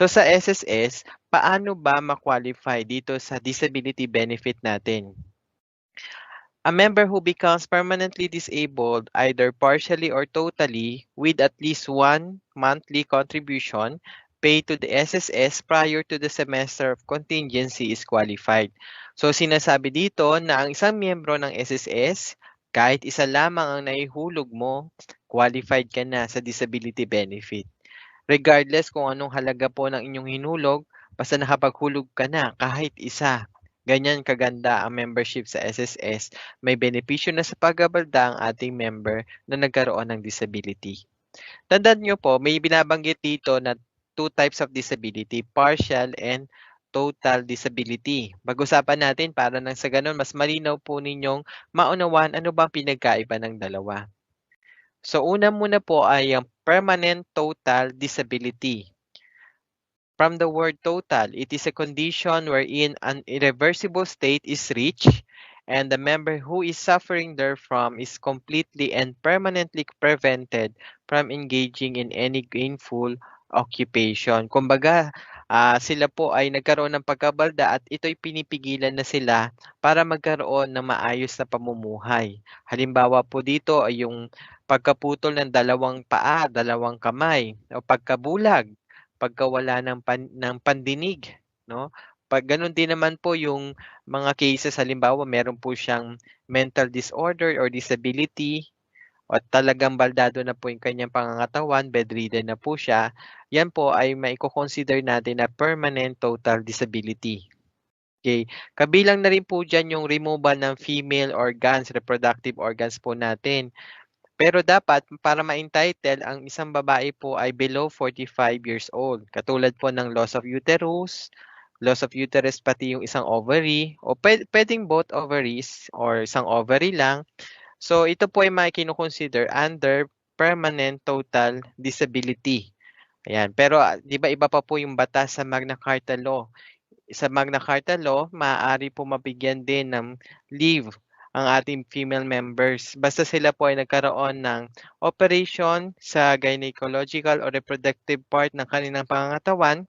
So sa SSS, paano ba ma-qualify dito sa disability benefit natin? A member who becomes permanently disabled either partially or totally with at least one monthly contribution paid to the SSS prior to the semester of contingency is qualified. So sinasabi dito na ang isang miyembro ng SSS, kahit isa lamang ang naihulog mo, qualified ka na sa disability benefit. Regardless kung anong halaga po ng inyong hinulog, basta nakapaghulog ka na kahit isa. Ganyan kaganda ang membership sa SSS. May benepisyo na sa paggabalda ang ating member na nagkaroon ng disability. Tandaan nyo po, may binabanggit dito na two types of disability, partial and total disability. Pag-usapan natin para nang sa ganun, mas malinaw po ninyong maunawan ano bang pinagkaiba ng dalawa. So una muna po ay ang permanent total disability. From the word total, it is a condition wherein an irreversible state is reached and the member who is suffering therefrom is completely and permanently prevented from engaging in any gainful occupation. Kumbaga, sila po ay nagkaroon ng pagkabalda at ito'y pinipigilan na sila para magkaroon ng maayos na pamumuhay. Halimbawa po dito ay yung pagkaputol ng dalawang paa, dalawang kamay, o pagkabulag, pagkawala ng pandinig, no? Pag gano'n din naman po yung mga cases, halimbawa meron po siyang mental disorder or disability at talagang baldado na po yung kanyang pangangatawan, bedridden na po siya, yan po ay maiko-consider natin na permanent total disability. Okay. Kabilang na rin po dyan yung removal ng female organs, reproductive organs po natin. Pero dapat para ma-entitle ang isang babae po ay below 45 years old. Katulad po ng loss of uterus pati yung isang ovary o pwedeng both ovaries or isang ovary lang. So ito po ay makikinukonsider under permanent total disability. Ayan. Pero 'di ba iba pa po yung batas sa Magna Carta Law. Sa Magna Carta Law, maaari po mabigyan din ng leave ang ating female members. Basta sila po ay nagkaroon ng operation sa gynecological or reproductive part ng kanilang pangangatawan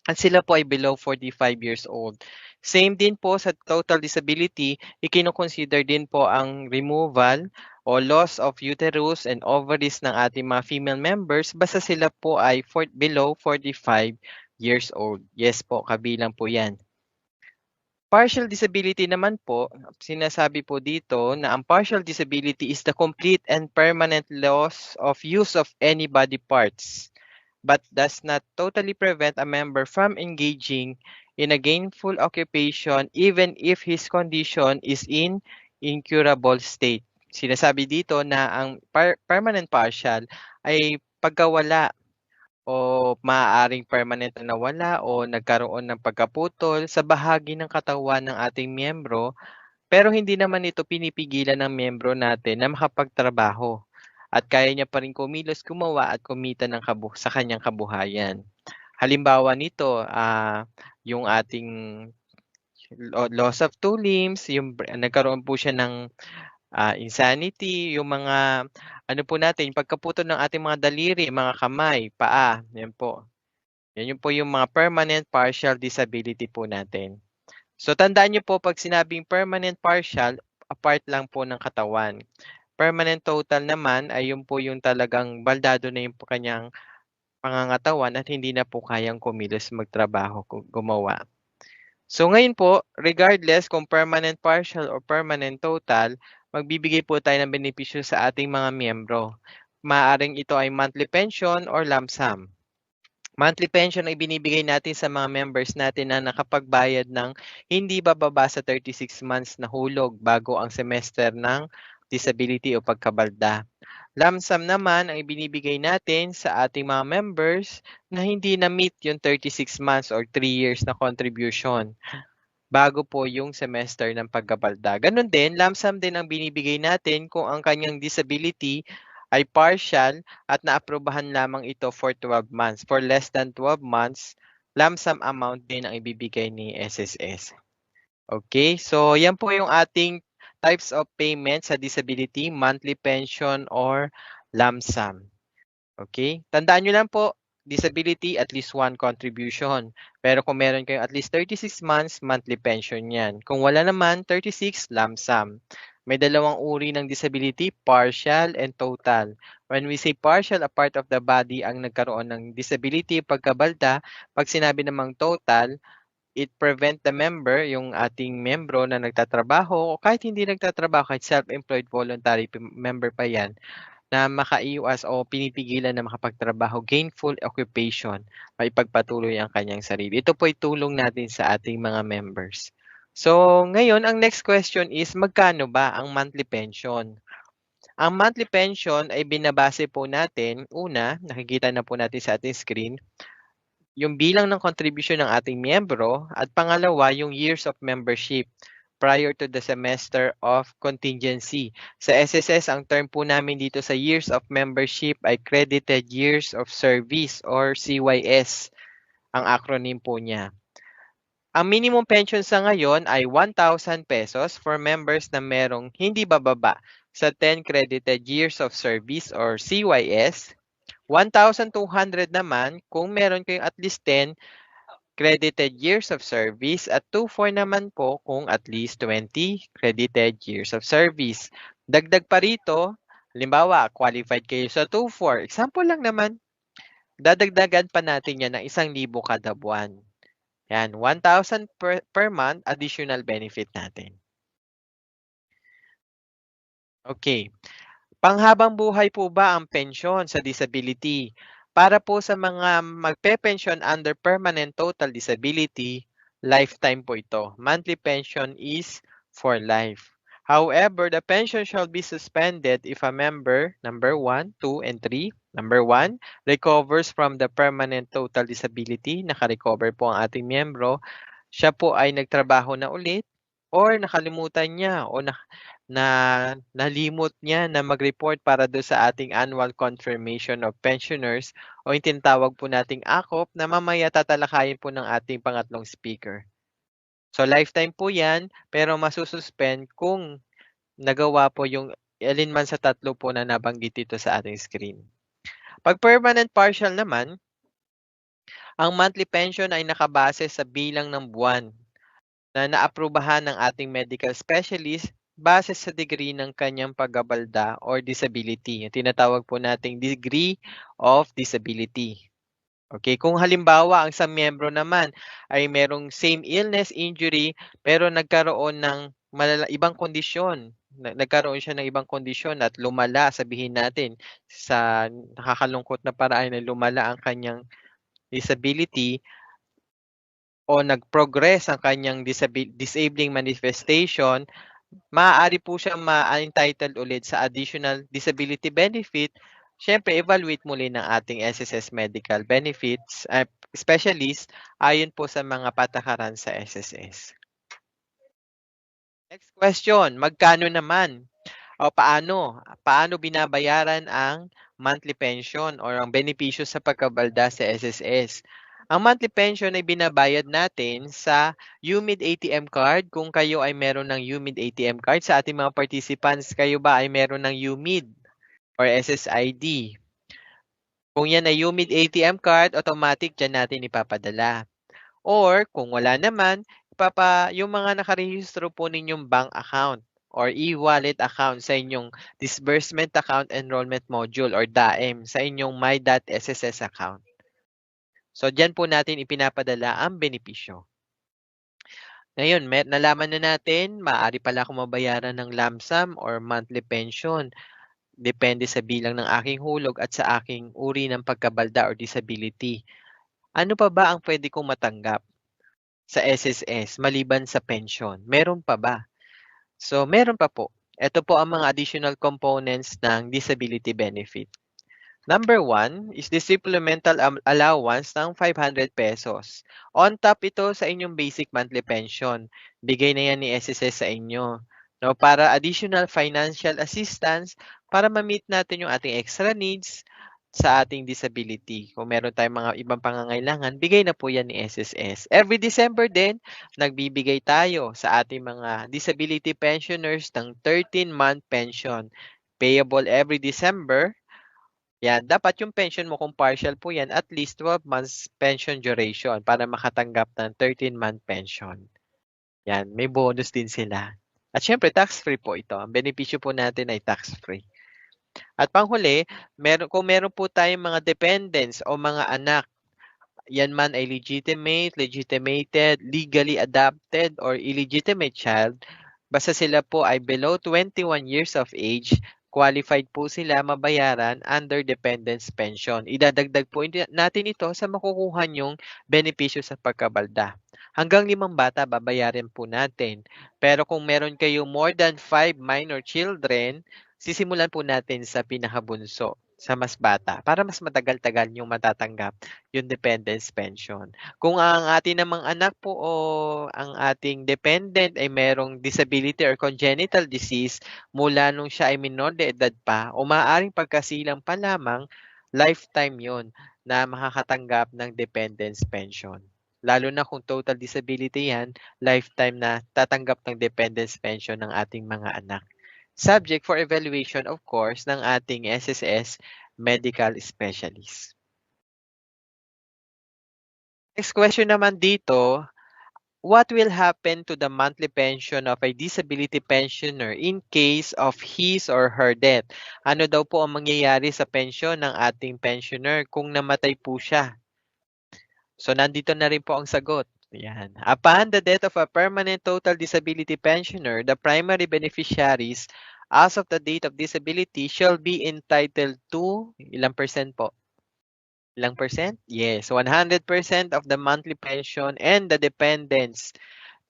at sila po ay below 45 years old. Same din po sa total disability, ikino-consider din po ang removal o loss of uterus and ovaries ng ating mga female members basta sila po ay below 45 years old. Yes po, kabilang po yan. Partial disability naman po, sinasabi po dito na ang partial disability is the complete and permanent loss of use of any body parts, but does not totally prevent a member from engaging in a gainful occupation even if his condition is in incurable state. Sinasabi dito na ang permanent partial ay pagkawala o maaaring permanent na nawala o nagkaroon ng pagkaputol sa bahagi ng katawan ng ating miyembro, pero hindi naman ito pinipigilan ng miyembro natin na makapagtrabaho at kaya niya pa rin kumilos, gumawa at kumita ng sa kanyang kabuhayan. Halimbawa nito, yung ating loss of two limbs, yung nagkaroon po siya ng insanity, yung mga ano po natin, pagkaputol ng ating mga daliri, mga kamay, paa, yan po. Yan po yung mga permanent partial disability po natin. So tandaan niyo po pag sinabing permanent partial, apart lang po ng katawan. Permanent total naman ay yun po yung talagang baldado na yung kanyang pangangatawan at hindi na po kayang kumilos, magtrabaho, gumawa. So ngayon po, regardless kung permanent partial or permanent total, magbibigay po tayo ng benepisyo sa ating mga miyembro. Maaring ito ay monthly pension or lump sum. Monthly pension ay binibigay natin sa mga members natin na nakapagbayad ng hindi bababa sa 36 months na hulog bago ang semester ng disability o pagkabalda. Lump sum naman ang ibinibigay natin sa ating mga members na hindi na-meet yung 36 months or 3 years na contribution bago po yung semester ng pagkabalda. Ganon din, lump sum din ang binibigay natin kung ang kanyang disability ay partial at naaprubahan lamang ito for 12 months. For less than 12 months, lump sum amount din ang ibibigay ni SSS. Okay, so yan po yung ating types of payment sa disability, monthly pension or lump sum. Okay, tandaan nyo lang po, disability, at least one contribution. Pero kung meron kayo at least 36 months, monthly pension yan. Kung wala naman, 36 lump sum. May dalawang uri ng disability, partial and total. When we say partial, a part of the body ang nagkaroon ng disability, pagkabalda. Pag sinabi namang total, it prevent the member, yung ating membro na nagtatrabaho, o kahit hindi nagtatrabaho, kahit self-employed voluntary member pa yan, na makaiwas o pinipigilan na makapagtrabaho, gainful occupation, maipagpatuloy ang kanyang sarili. Ito po ay tulong natin sa ating mga members. So, ngayon, ang next question is, magkano ba ang monthly pension? Ang monthly pension ay binabase po natin, una, nakikita na po natin sa ating screen, yung bilang ng contribution ng ating miyembro, at pangalawa, yung years of membership prior to the semester of contingency. Sa SSS, ang term po namin dito sa years of membership ay Credited Years of Service or CYS, ang acronym po niya. Ang minimum pension sa ngayon ay 1,000 pesos for members na merong hindi bababa sa 10 credited years of service or CYS. 1,200 naman kung meron kayong at least 10 credited years of service at 2,400 naman po kung at least 20 credited years of service. Dagdag pa rito, halimbawa, qualified kayo sa 2,400. Example lang naman, dadagdagan pa natin yan ng 1,000 kada buwan. Yan, 1,000 per month additional benefit natin. Okay. Panghabang buhay po ba ang pensyon sa disability? Para po sa mga magpe-pension under permanent total disability, lifetime po ito. Monthly pension is for life. However, the pension shall be suspended if a member, number 1, 2, and 3, number 1, recovers from the permanent total disability, nakarecover po ang ating miyembro, siya po ay nagtrabaho na ulit, or nakalimutan niya, o nalimot niya na mag-report para do sa ating annual confirmation of pensioners o yung tinatawag po nating ACOP na mamaya tatalakayin po ng ating pangatlong speaker. So lifetime po yan, pero masususpend kung nagawa po yung alinman sa tatlo po na nabanggit dito sa ating screen. Pag permanent partial naman, ang monthly pension ay nakabase sa bilang ng buwan na naaprubahan ng ating medical specialist base sa degree ng kanyang paggabalda or disability. Yung tinatawag po nating degree of disability. Okay, kung halimbawa ang isang miyembro naman ay merong same illness, injury, pero nagkaroon ng ibang kondisyon, nagkaroon siya ng ibang kondisyon at lumala, sabihin natin, sa nakakalungkot na paraan na lumala ang kanyang disability, o nag-progress ang kanyang disabling manifestation, maaari po siyang ma-entitled ulit sa additional disability benefit. Siyempre, evaluate muli ng ating SSS medical benefits specialist ayon po sa mga patakaran sa SSS. Next question, magkano naman o paano binabayaran ang monthly pension or ang benepisyo sa pagkabalda sa SSS? Ang monthly pension ay binabayad natin sa UMID ATM card kung kayo ay meron ng UMID ATM card. Sa ating mga participants, kayo ba ay meron ng UMID or SSID? Kung yan ay UMID ATM card, automatic dyan natin ipapadala. Or kung wala naman, yung mga nakarehistro po ninyong bank account or e-wallet account sa inyong disbursement account enrollment module or DAEM sa inyong my.sss account. So, dyan po natin ipinapadala ang benepisyo. Ngayon, nalaman na natin, maaari pala akong mabayaran ng lump sum or monthly pension. Depende sa bilang ng aking hulog at sa aking uri ng pagkabalda or disability. Ano pa ba ang pwede kong matanggap sa SSS maliban sa pension? Meron pa ba? So, meron pa po. Ito po ang mga additional components ng disability benefit. Number 1 is the supplemental allowance ng 500 pesos. On top ito sa inyong basic monthly pension. Bigay na yan ni SSS sa inyo. No, para additional financial assistance para ma-meet natin yung ating extra needs sa ating disability. Kung meron tayong mga ibang pangangailangan, bigay na po yan ni SSS. Every December din, nagbibigay tayo sa ating mga disability pensioners ng 13-month pension. Payable every December. Yan, dapat yung pension mo kung partial po yan, at least 12 months pension duration para makatanggap ng 13-month pension. Yan, may bonus din sila. At syempre, tax-free po ito. Ang benepisyo po natin ay tax-free. At panghuli, kung meron po tayong mga dependents o mga anak, yan man ay legitimate, legitimated, legally adopted, or illegitimate child, basta sila po ay below 21 years of age, qualified po sila mabayaran under dependence pension. Idadagdag po natin ito sa makukuha nyong benepisyo sa pagkabalda. Hanggang 5 bata babayaran po natin. Pero kung meron kayo more than 5 minor children, sisimulan po natin sa pinakabunso, sa mas bata, para mas matagal-tagal yung matatanggap yung dependence pension. Kung ang ating namang anak po o ang ating dependent ay merong disability or congenital disease mula nung siya ay minor de edad pa o maaaring pagkasilang pa lamang, lifetime yon na makakatanggap ng dependence pension. Lalo na kung total disability yan, lifetime na tatanggap ng dependence pension ng ating mga anak. Subject for evaluation, of course, ng ating SSS medical specialist. Next question naman dito, what will happen to the monthly pension of a disability pensioner in case of his or her death? Ano daw po ang mangyayari sa pension ng ating pensioner kung namatay po siya? So, nandito na rin po ang sagot. Yan. Upon the death of a permanent total disability pensioner, the primary beneficiaries as of the date of disability shall be entitled to, ilang percent po? Ilang percent? Yes, 100% of the monthly pension and the dependents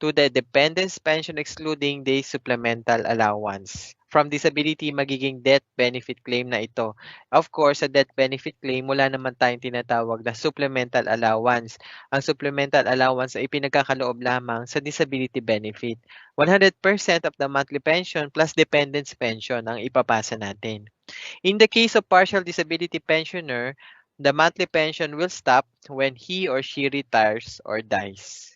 to the dependence pension excluding the supplemental allowance. From disability, magiging death benefit claim na ito. Of course, sa death benefit claim, wala naman tayong tinatawag na supplemental allowance. Ang supplemental allowance ay pinagkakaloob lamang sa disability benefit. 100% of the monthly pension plus dependence pension ang ipapasa natin. In the case of partial disability pensioner, the monthly pension will stop when he or she retires or dies.